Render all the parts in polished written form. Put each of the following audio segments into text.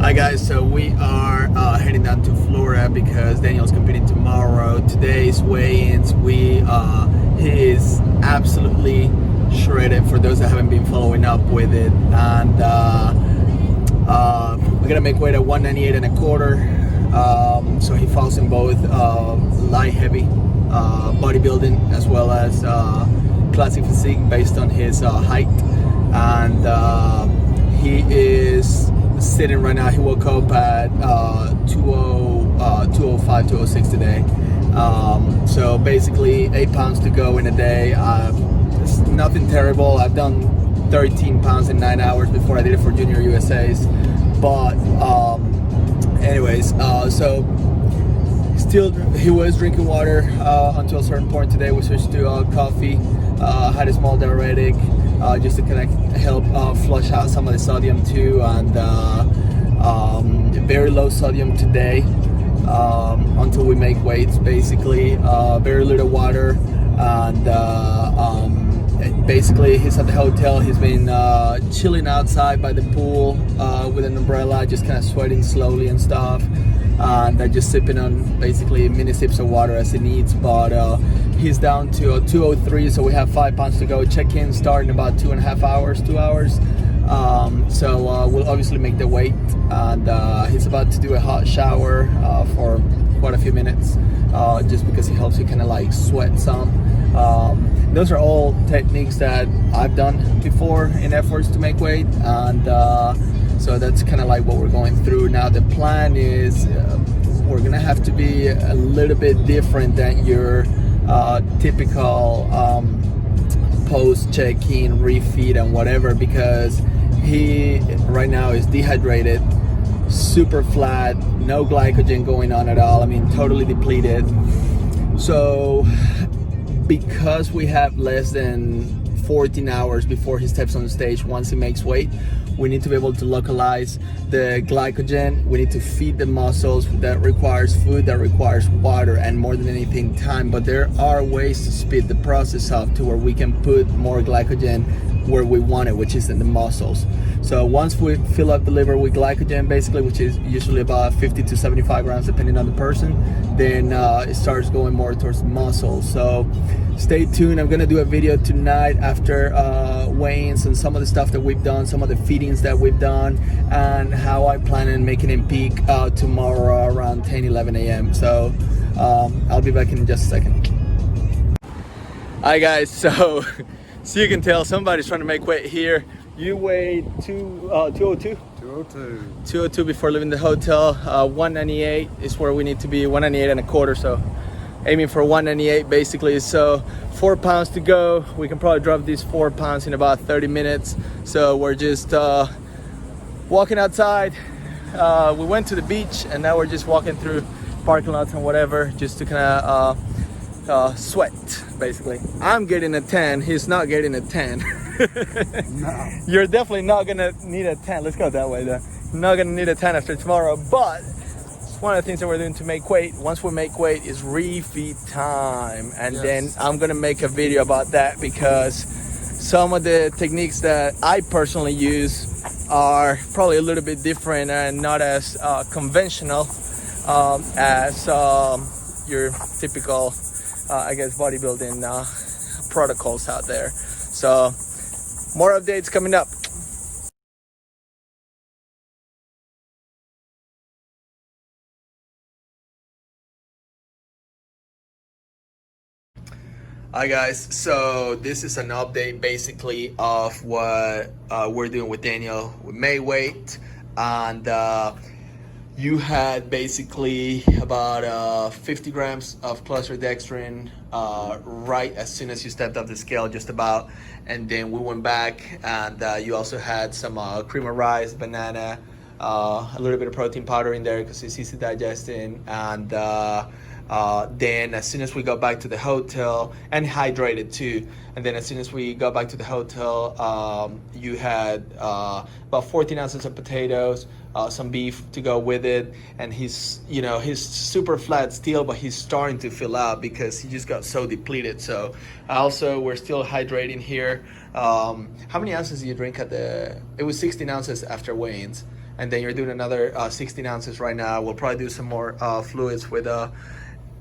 Hi guys, so we are heading down to Florida because Daniel's competing tomorrow. Today's weigh-ins, he is absolutely shredded for those that haven't been following up with it, and we're gonna make weight at 198 and a quarter. So he falls in both light heavy bodybuilding as well as classic physique based on his height, and he is sitting right now. He woke up at 205, 206 today. So basically 8 pounds to go in a day. It's nothing terrible. I've done 13 pounds in 9 hours before I did it for Junior USA's. But so still he was drinking water until a certain point today. We switched to coffee. Had a small diuretic just to help flush out some of the sodium too, and very low sodium today until we make weights. Basically, very little water, and basically he's at the hotel. He's been chilling outside by the pool with an umbrella, just kind of sweating slowly and stuff, and just sipping on basically mini sips of water as he needs. But he's down to 203, so we have 5 pounds to go. Check-in start in about 2.5 hours, 2 hours. So we'll obviously make the weight, and he's about to do a hot shower for quite a few minutes, just because it helps you kind of like sweat some. Those are all techniques that I've done before in efforts to make weight, and so that's kind of like what we're going through now. The plan is we're gonna have to be a little bit different than your typical post check-in, refeed and whatever, because he right now is dehydrated, super flat, no glycogen going on at all. I mean, totally depleted. So because we have less than 14 hours before he steps on the stage, once he makes weight, we need to be able to localize the glycogen. We need to feed the muscles. That requires food, that requires water, and more than anything, time. But there are ways to speed the process up to where we can put more glycogen where we want it, which is in the muscles. So once we fill up the liver with glycogen, basically, which is usually about 50 to 75 grams depending on the person, then it starts going more towards the muscles. So stay tuned. I'm gonna do a video tonight after weigh-ins and some of the stuff that we've done, some of the feedings that we've done, and how I plan on making him peak tomorrow around 10, 11 a.m. So I'll be back in just a second. Hi guys, so you can tell somebody's trying to make weight here. You weighed 202? 202 before leaving the hotel. 198 is where we need to be, 198 and a quarter, so aiming for 198 basically. So 4 pounds to go. We can probably drop these 4 pounds in about 30 minutes. So we're just walking outside. We went to the beach and now we're just walking through parking lots and whatever, just to kind of sweat basically. I'm getting a tan, he's not getting a tan. No. You're definitely not gonna need a tan. Let's go that way though. Not gonna need a tan after tomorrow, but it's one of the things that we're doing to make weight. Once we make weight is refeed time, and then I'm gonna make a video about that, because some of the techniques that I personally use are probably a little bit different and not as conventional as your typical I guess bodybuilding protocols out there. So more updates coming up. Hi guys, so this is an update basically of what we're doing with Daniel. We made weight, and you had basically about 50 grams of clostridextrin right as soon as you stepped up the scale, just about, and then we went back, and you also had some cream of rice, banana, a little bit of protein powder in there because it's easy digesting, and then as soon as we got back to the hotel, and hydrated too, and then as soon as we got back to the hotel, you had about 14 ounces of potatoes, some beef to go with it, and he's super flat still, but he's starting to fill out because he just got so depleted. So also we're still hydrating here. How many ounces do you drink at the? It was 16 ounces after weigh-ins. and then you're doing another 16 ounces right now. We'll probably do some more fluids with a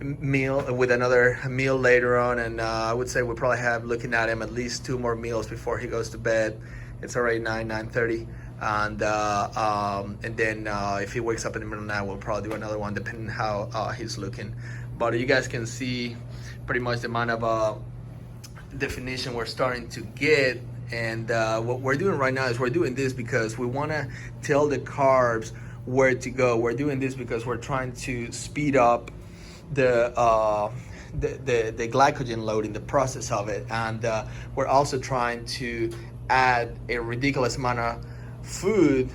meal, with another meal later on, and I would say we'll probably have, looking at him, at least 2 more meals before he goes to bed. It's already 9:30, and then if he wakes up in the middle of the night, we'll probably do another one depending on how he's looking. But you guys can see pretty much the amount of definition we're starting to get. And what we're doing right now is we're doing this because we want to tell the carbs where to go. We're doing this because we're trying to speed up the glycogen load in the process of it, and we're also trying to add a ridiculous amount of food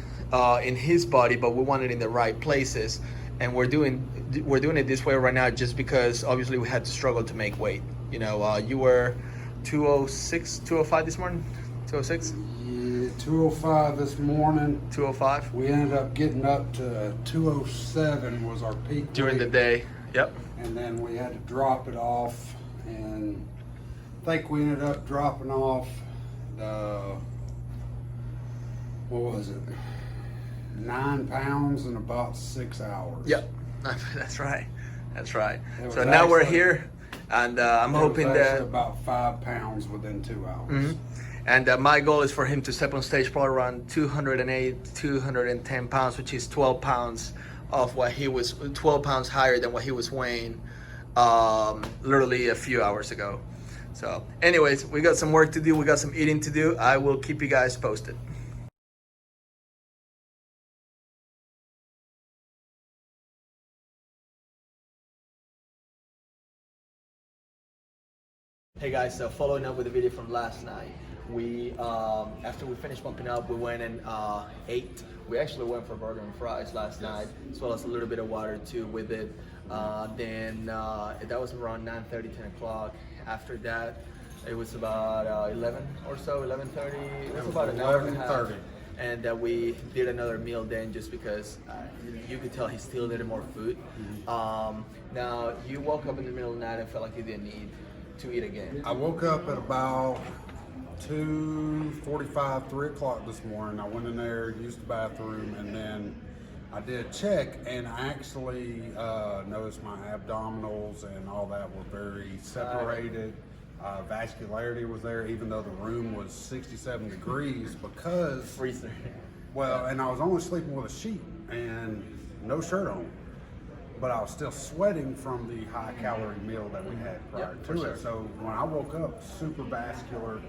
in his body, but we want it in the right places. And we're doing it this way right now just because obviously we had to struggle to make weight. You know, you were 206, 205 this morning. 206? Yeah, 205 this morning. 205? We ended up getting up to 207 was our peak during weight. the day. Yep. And then we had to drop it off, and I think we ended up dropping off what was it, 9 pounds in about 6 hours. Yep. That's right. That's right. So now we're here, and I'm hoping that about 5 pounds within 2 hours. Mm-hmm. And my goal is for him to step on stage probably around 208, 210 pounds, which is 12 pounds of what he was, 12 pounds higher than what he was weighing literally a few hours ago. So anyways, we got some work to do. We got some eating to do. I will keep you guys posted. Hey guys, so following up with the video from last night, we after we finished pumping up, we went and ate. We actually went for burger and fries last night, as well as a little bit of water too with it. Then that was around 9:30, 10 o'clock. After that, it was about 11 or so, 11:30. It was about an hour and a half. And we did another meal then, just because you could tell he still needed more food. Now you woke up in the middle of the night and felt like you didn't need to eat again. I woke up at about 2:45, 3 o'clock this morning. I went in there, used the bathroom, and then I did a check, and I actually noticed my abdominals and all that were very separated. Vascularity was there, even though the room was 67 degrees, because Freezer. well, and I was only sleeping with a sheet and no shirt on, but I was still sweating from the high calorie meal that we had prior to it. Sure. So when I woke up, super vascular,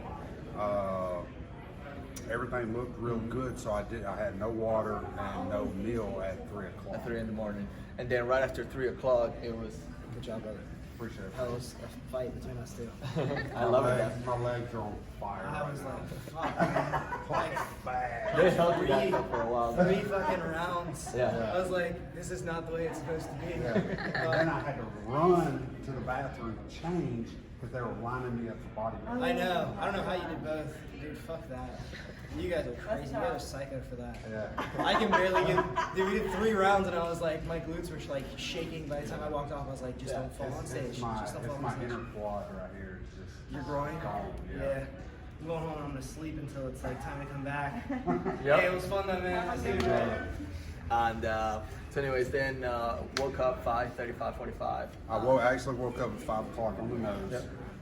everything looked real good. So I had no water and no meal at 3 o'clock. At 3 in the morning. And then right after 3 o'clock, it was, Good job, brother. Appreciate it. That was a fight between us two. I love it. My legs are on fire. I right was now. like, fuck. Like, They held me back for a while. 3 fucking rounds. Yeah. I was like, this is not the way it's supposed to be. And then I had to run to the bathroom and change because they were lining me up for bodybuilding. I know. I don't know how you did both. Dude, fuck that. You guys are crazy. You guys are psycho for that. Yeah. I can barely get. Dude, we did 3 rounds and I was like, my glutes were like shaking. By the time I walked off, I was like, just don't fall on stage. It's my, Just don't fall it's on my stage. inner quad right here. It's just Your groin? gone, Yeah. I'm going home and I'm gonna sleep until it's like time to come back. Yep. Hey, it was fun though, man. I'll see you tomorrow. And so anyways, then woke up 5:35, 45. I actually woke up at 5 o'clock on the nose.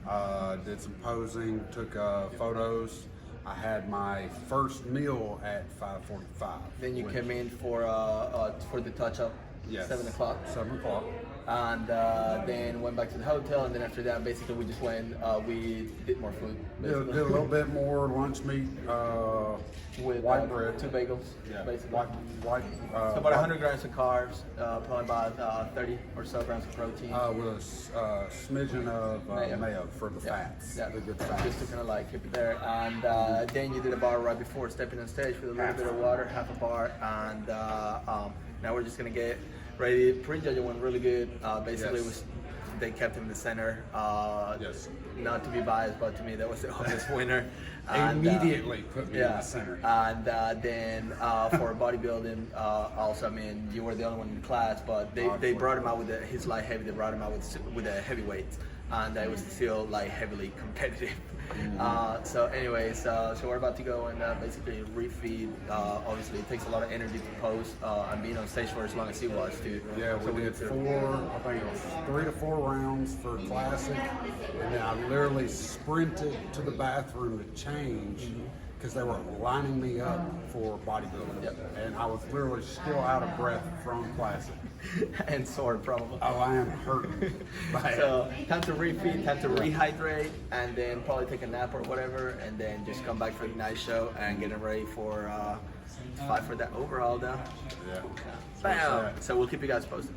Yep. Did some posing, took photos. I had my first meal at 5:45. Then you which- came in for the touch-up, Yes. 7 o'clock. 7 o'clock. And then went back to the hotel, and then after that, basically we just went, we did more food. Did a basically. little bit more lunch meat, With white bread. 2 bagels, Yeah, basically. white. So about 100 grams of carbs, probably about 30 or so grams of protein. With a smidgen of mayo for the Yeah, fats. yeah. The good fats. Just to kind of like keep it there. And then you did a bar right before stepping on stage with a little bit of water, half a bar. And now we're just gonna get ready. Pre-judging went really good. Basically, Yes. they kept him in the center. Yes. Not to be biased, but to me that was the obvious winner. And, Immediately put me in yeah, the center. and then for bodybuilding, also, I mean, you were the only one in the class, but they brought him out with his light heavy. They brought him out with the heavyweights. and I was still like heavily competitive. So anyways, so we're about to go and basically refeed. Obviously it takes a lot of energy to post, and being on stage for as long as he was too. Yeah, so we did I think it was 3 to 4 rounds for classic, and then I literally sprinted to the bathroom to change because they were lining me up for bodybuilding. Yep. And I was literally still out of breath from classic. and sore probably. Oh, I am hurting. Bad. So time to refeed, time to rehydrate, and then probably take a nap or whatever, and then just come back for the night show and getting ready for fight for that overall though. Yeah. Bam. So we'll keep you guys posted.